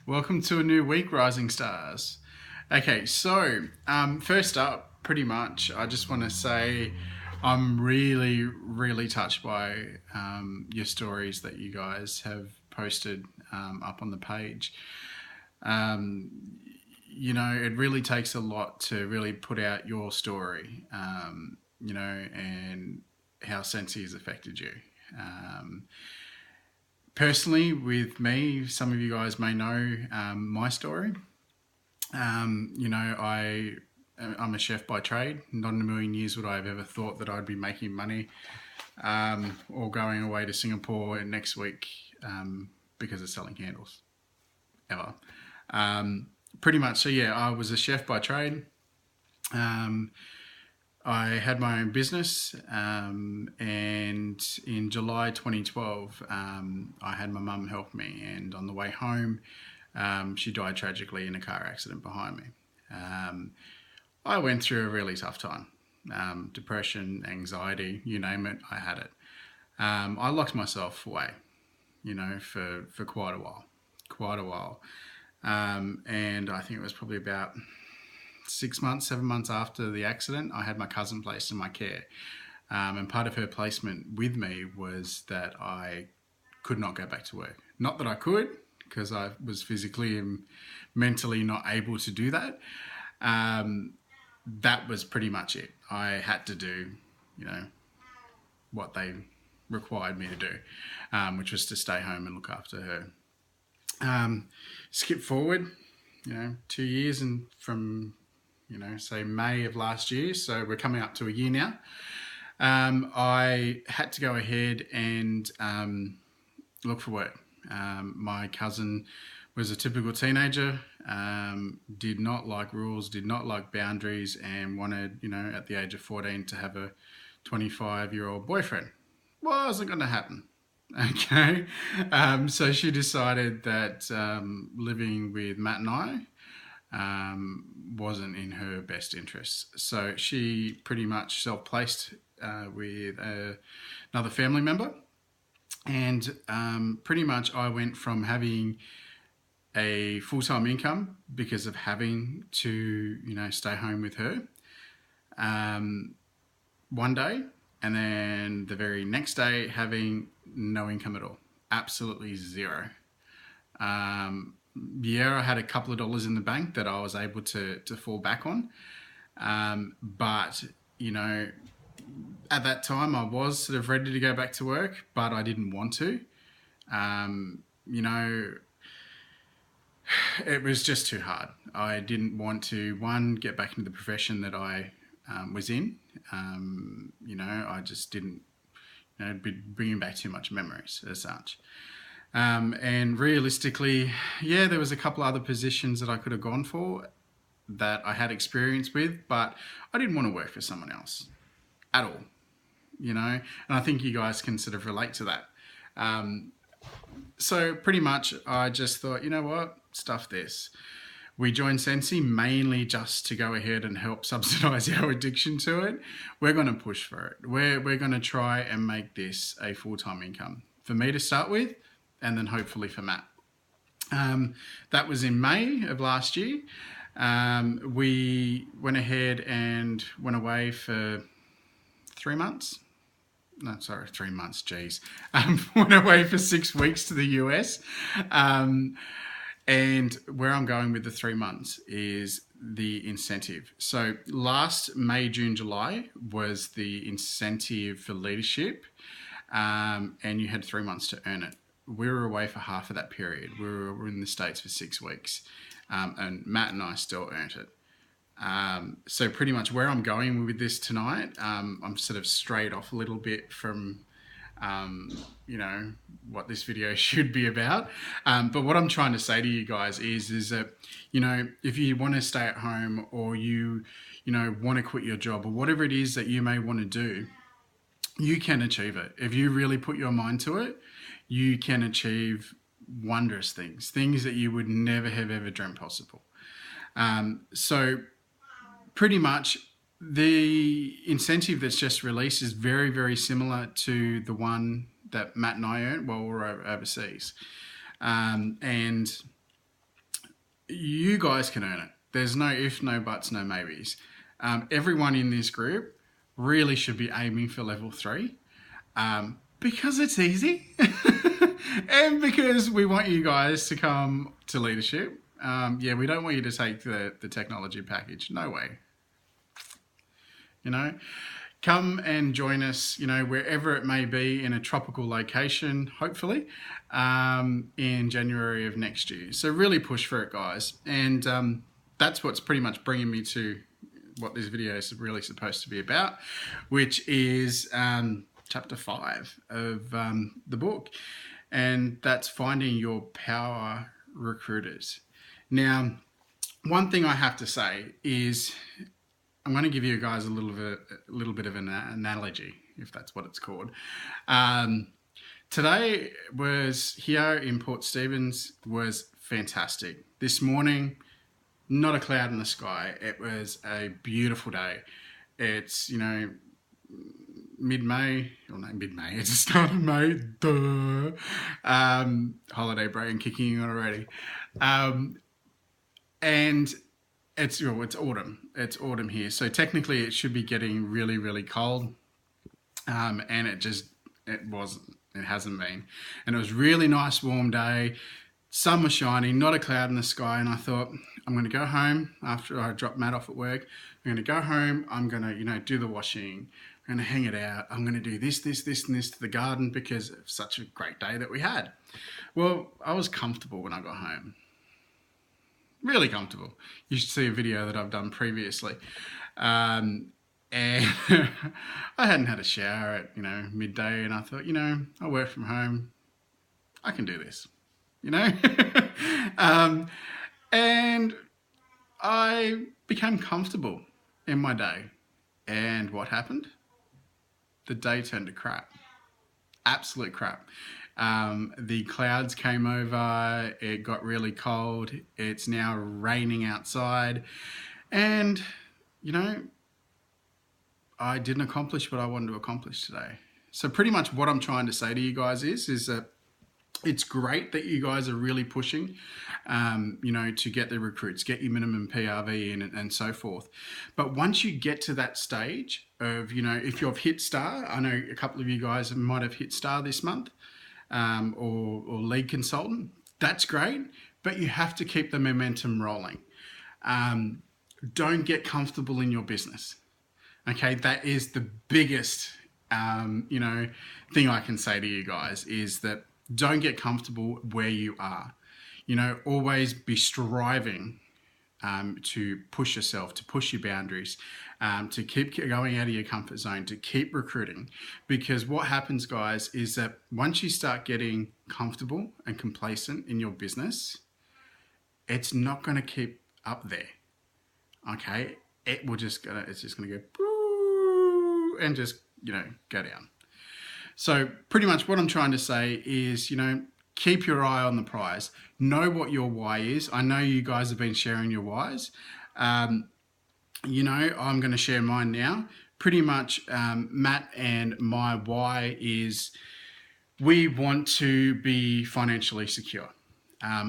Welcome to a new week, Rising Stars. Okay, so first up, pretty much, I just want to say I'm really touched by your stories that you guys have posted up on the page. Um, it really takes a lot to really put out your story, and how Sensi has affected you. Um, Personally, with me, some of you guys may know my story. I'm a chef by trade. Not in a million years would I have ever thought that I'd be making money or going away to Singapore next week because of selling candles, ever. Pretty much, so yeah, I was a chef by trade. Um, I had my own business, and in July 2012, I had my mum help me, and on the way home, she died tragically in a car accident behind me. Um, I went through a really tough time. Depression, anxiety, you name it, I had it. I locked myself away, for quite a while. Quite a while. And I think it was probably about 6 months, 7 months after the accident, I had my cousin placed in my care. And part of her placement with me was that I could not go back to work. Not that I could, because I was physically and mentally not able to do that. That was pretty much it. I had to do, what they required me to do, which was to stay home and look after her. Skip forward, 2 years and from, say May of last year, so we're coming up to a year now. I had to go ahead and look for work. My cousin was a typical teenager, did not like rules, did not like boundaries, and wanted, at the age of 14 to have a 25-year-old boyfriend. Wasn't going to happen. Okay. So she decided that living with Matt and I wasn't in her best interests. So she pretty much self-placed with another family member. And pretty much I went from having a full-time income because of having to, stay home with her one day, and then the very next day having no income at all. Absolutely zero. Yeah, I had a couple of dollars in the bank that I was able to fall back on. But, at that time I was sort of ready to go back to work, but I didn't want to. It was just too hard. I didn't want to, one, get back into the profession that I was in. I just didn't, be bringing back too much memories as such. And realistically, yeah, there was a couple other positions that I could have gone for that I had experience with, but I didn't want to work for someone else at all, and I think you guys can sort of relate to that. So pretty much I just thought, you know what, stuff this. We joined Sensi mainly just to go ahead and help subsidise our addiction to it. We're going to push for it. We're going to try and make this a full-time income for me to start with, and then hopefully for Matt. That was in May of last year. We went ahead and went away for 3 months. No, sorry, 3 months, geez. Went away for 6 weeks to the US. And where I'm going with the 3 months is the incentive. So last May, June, July was the incentive for leadership, and you had 3 months to earn it. We were away for half of that period. We were in the States for 6 weeks, and Matt and I still earned it. So pretty much where I'm going with this tonight, I'm sort of strayed off a little bit from what this video should be about. But what I'm trying to say to you guys is that, if you want to stay at home, or you want to quit your job, or whatever it is that you may want to do, you can achieve it. If you really put your mind to it, you can achieve wondrous things that you would never have ever dreamt possible. So pretty much the incentive that's just released is very, very similar to the one that Matt and I earned while we were overseas. And You guys can earn it. There's no if, no buts, no maybes. Everyone in this group really should be aiming for level 3 because it's easy and because we want you guys to come to leadership. We don't want you to take the technology package. No way. Come and join us, wherever it may be in a tropical location, hopefully, in January of next year. So really push for it, guys. And that's what's pretty much bringing me to what this video is really supposed to be about, which is chapter 5 of the book. And that's finding your power recruiters. Now, one thing I have to say is I'm going to give you guys a little bit of an analogy, if that's what it's called. Today was here in Port Stephens was fantastic. This morning, not a cloud in the sky. It was a beautiful day. It's, mid-May. It's the start of May. Duh. Holiday brain kicking in already. And it's autumn. It's autumn here. So technically it should be getting really, really cold. And it wasn't. It hasn't been. And it was really nice, warm day. Sun was shining, not a cloud in the sky. And I thought, I'm going to go home after I drop Matt off at work. I'm going to go home. I'm going to, do the washing. I'm going to hang it out. I'm going to do this, and this to the garden because of such a great day that we had. Well, I was comfortable when I got home. Really comfortable. You should see a video that I've done previously. And I hadn't had a shower at, midday, and I thought, I work from home. I can do this, and I became comfortable in my day. And what happened? The day turned to crap. Absolute crap. The clouds came over, it got really cold, it's now raining outside, and, I didn't accomplish what I wanted to accomplish today. So pretty much what I'm trying to say to you guys is that it's great that you guys are really pushing, to get the recruits, get your minimum PRV in and so forth. But once you get to that stage of, if you've hit star, I know a couple of you guys might have hit star this month, or lead consultant, that's great, but you have to keep the momentum rolling. Don't get comfortable in your business. Okay, that is the biggest, thing I can say to you guys is that don't get comfortable where you are. Always be striving to push yourself, to push your boundaries, to keep going out of your comfort zone, to keep recruiting. Because what happens, guys, is that once you start getting comfortable and complacent in your business, it's not going to keep up there. Okay, it's just going to go boo and just go down. So pretty much what I'm trying to say is, keep your eye on the prize. Know what your why is. I know you guys have been sharing your whys. I'm going to share mine now. Pretty much, Matt and my why is we want to be financially secure.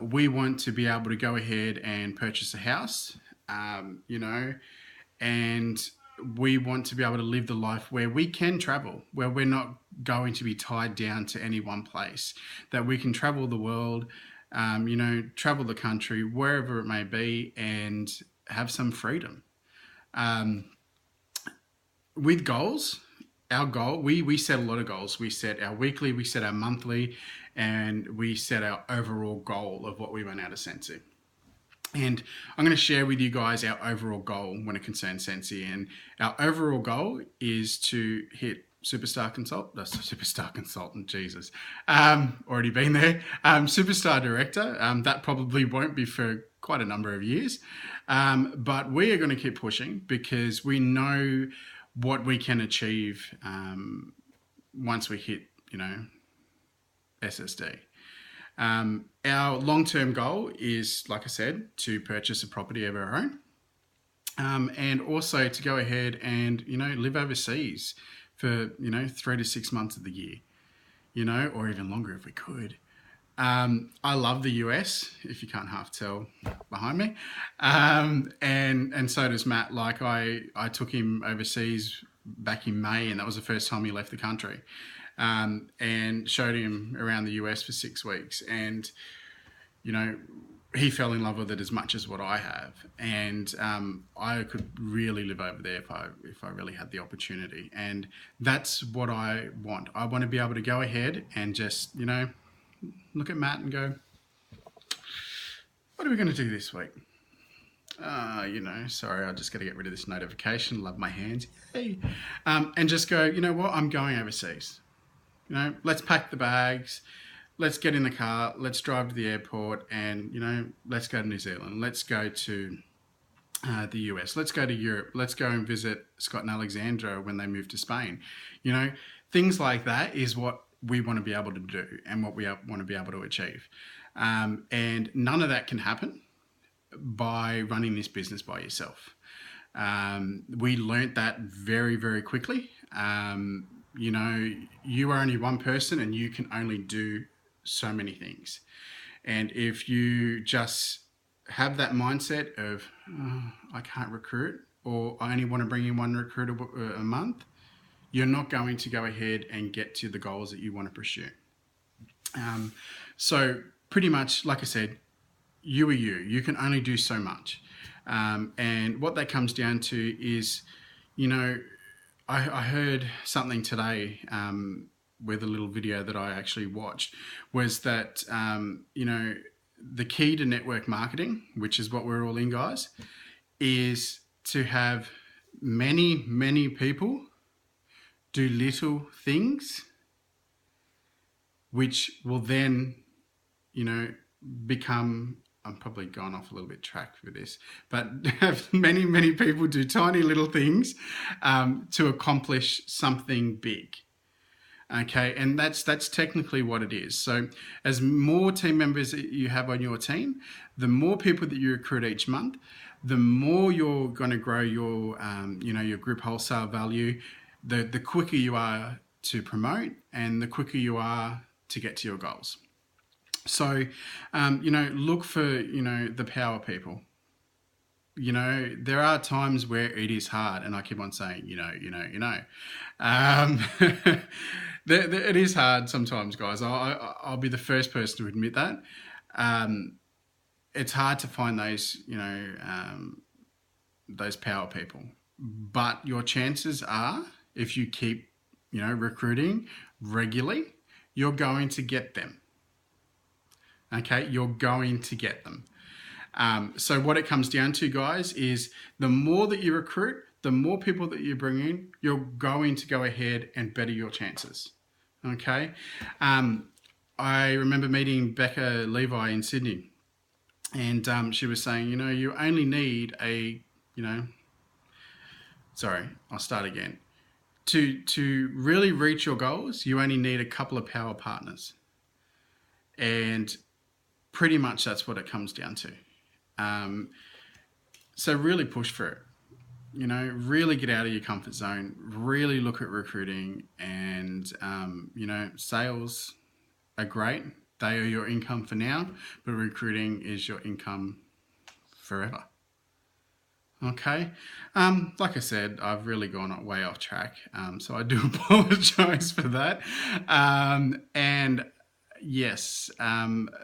We want to be able to go ahead and purchase a house, and we want to be able to live the life where we can travel, where we're not going to be tied down to any one place, that we can travel the world, travel the country, wherever it may be, and have some freedom. With goals, our goal, we set a lot of goals. We set our weekly, we set our monthly, and we set our overall goal of what we want out of Sensi. And I'm going to share with you guys our overall goal when it concerns Sensi. And our overall goal is to hit Superstar Consultant, Jesus. Already been there. Superstar Director, that probably won't be for quite a number of years. But we are going to keep pushing because we know what we can achieve once we hit, SSD. Our long-term goal is, like I said, to purchase a property of our own, and also to go ahead and, live overseas for, 3 to 6 months of the year, or even longer if we could. I love the US, if you can't half tell behind me. And so does Matt. Like I took him overseas back in May, and that was the first time he left the country. And showed him around the US for 6 weeks. And, you know, he fell in love with it as much as what I have. And I could really live over there if I really had the opportunity. And that's what I want. I want to be able to go ahead and just, you know, look at Matt and go, what are we going to do this week? You know, sorry, I just got to get rid of this notification. Love my hands. Yay. And just go, you know what? I'm going overseas. You know, let's pack the bags. Let's get in the car. Let's drive to the airport and, you know, let's go to New Zealand. Let's go to the US. Let's go to Europe. Let's go and visit Scott and Alexandra when they move to Spain. You know, things like that is what we want to be able to do and what we want to be able to achieve. And none of that can happen by running this business by yourself. We learnt that very, very quickly. You know, you are only one person and you can only do so many things. And if you just have that mindset of, oh, I can't recruit, or I only want to bring in one recruiter a month, you're not going to go ahead and get to the goals that you want to pursue. So pretty much, like I said, you are you. You can only do so much. And what that comes down to is, you know, I heard something today with a little video that I actually watched, was that, you know, the key to network marketing, which is what we're all in, guys, is to have many, many people do little things, which will then, you know, become, I'm probably gone off a little bit track for this, but have many, many people do tiny little things to accomplish something big. Okay, and that's technically what it is. So as more team members that you have on your team, the more people that you recruit each month, the more you're going to grow your, you know, your group wholesale value, the quicker you are to promote and the quicker you are to get to your goals. So, you know, look for, you know, the power people. You know, there are times where it is hard, and I keep on saying, you know. It is hard sometimes, guys. I'll be the first person to admit that. It's hard to find those, you know, those power people. But your chances are, if you keep, you know, recruiting regularly, you're going to get them. Okay, you're going to get them. So what it comes down to, guys, is the more that you recruit, the more people that you bring in, you're going to go ahead and better your chances. Okay. I remember meeting Becca Levi in Sydney, and she was saying, you know, you only need a, you know, sorry, I'll start again. To really reach your goals, you only need a couple of power partners. And pretty much that's what it comes down to. So really push for it. You know, really get out of your comfort zone, really look at recruiting, and, you know, sales are great. They are your income for now, but recruiting is your income forever. Okay. Like I said, I've really gone way off track. So I do apologize for that. And yes,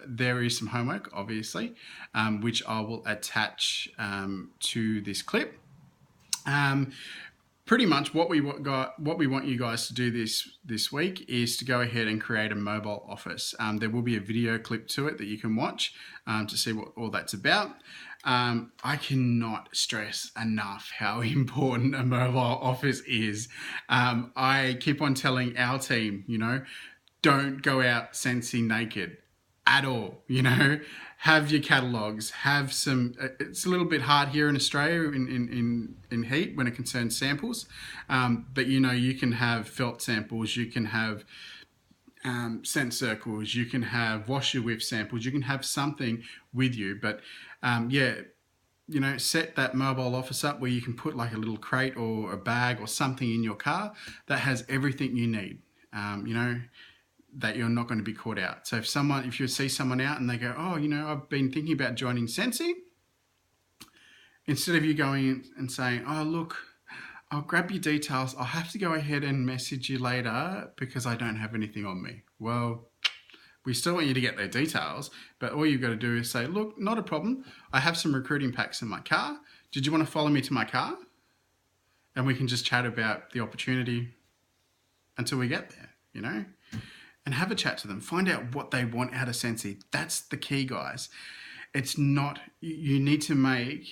there is some homework, obviously, which I will attach to this clip. Pretty much what we want you guys to do this week is to go ahead and create a mobile office. There will be a video clip to it that you can watch to see what all that's about. I cannot stress enough how important a mobile office is. I keep on telling our team, you know, don't go out Sensi naked at all, you know. Have your catalogs, have some, it's a little bit hard here in Australia in heat when it concerns samples, but you know, you can have felt samples, you can have scent circles, you can have wash your whiff samples, you can have something with you, but yeah, you know, set that mobile office up where you can put like a little crate or a bag or something in your car that has everything you need. You know, that you're not going to be caught out. So if you see someone out and they go, oh, I've been thinking about joining Sensi, instead of you going and saying, oh, look, I'll grab your details. I'll have to go ahead and message you later because I don't have anything on me. Well, we still want you to get their details, but all you've got to do is say, look, not a problem. I have some recruiting packs in my car. Did you want to follow me to my car? And we can just chat about the opportunity until we get there, and have a chat to them. Find out what they want out of Sensi. That's the key, guys. It's not, you need to make,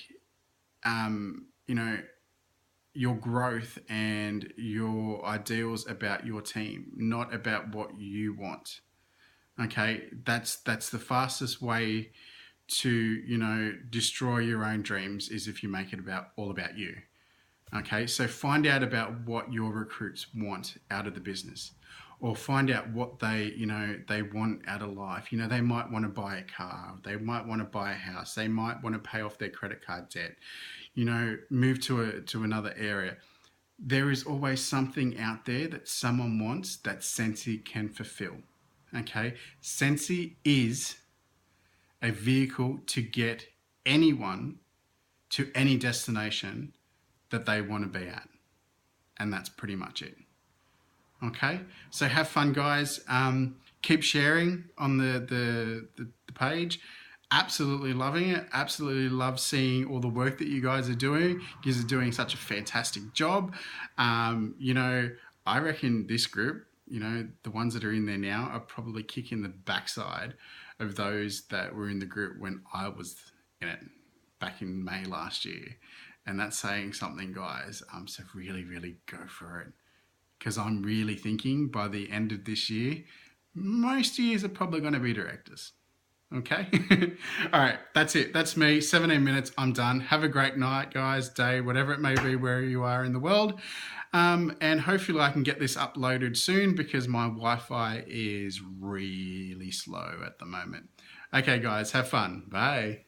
your growth and your ideals about your team, not about what you want. Okay, that's the fastest way to destroy your own dreams, is if you make it all about you. Okay, so find out about what your recruits want out of the business, or find out what they want out of life. They might want to buy a car, they might want to buy a house, they might want to pay off their credit card debt, move to another area. There is always something out there that someone wants that Sensi can fulfill. Okay, Sensi is a vehicle to get anyone to any destination that they want to be at, and that's pretty much it. Okay, so have fun, guys. Keep sharing on the page. Absolutely loving it. Absolutely love seeing all the work that you guys are doing. You guys are doing such a fantastic job. I reckon this group, the ones that are in there now, are probably kicking the backside of those that were in the group when I was in it back in May last year. And that's saying something, guys. So really, really go for it. Because I'm really thinking by the end of this year, most years are probably going to be directors. Okay? All right, that's it. That's me. 17 minutes. I'm done. Have a great night, guys, day, whatever it may be, where you are in the world. And hopefully I can get this uploaded soon because my Wi-Fi is really slow at the moment. Okay, guys, have fun. Bye.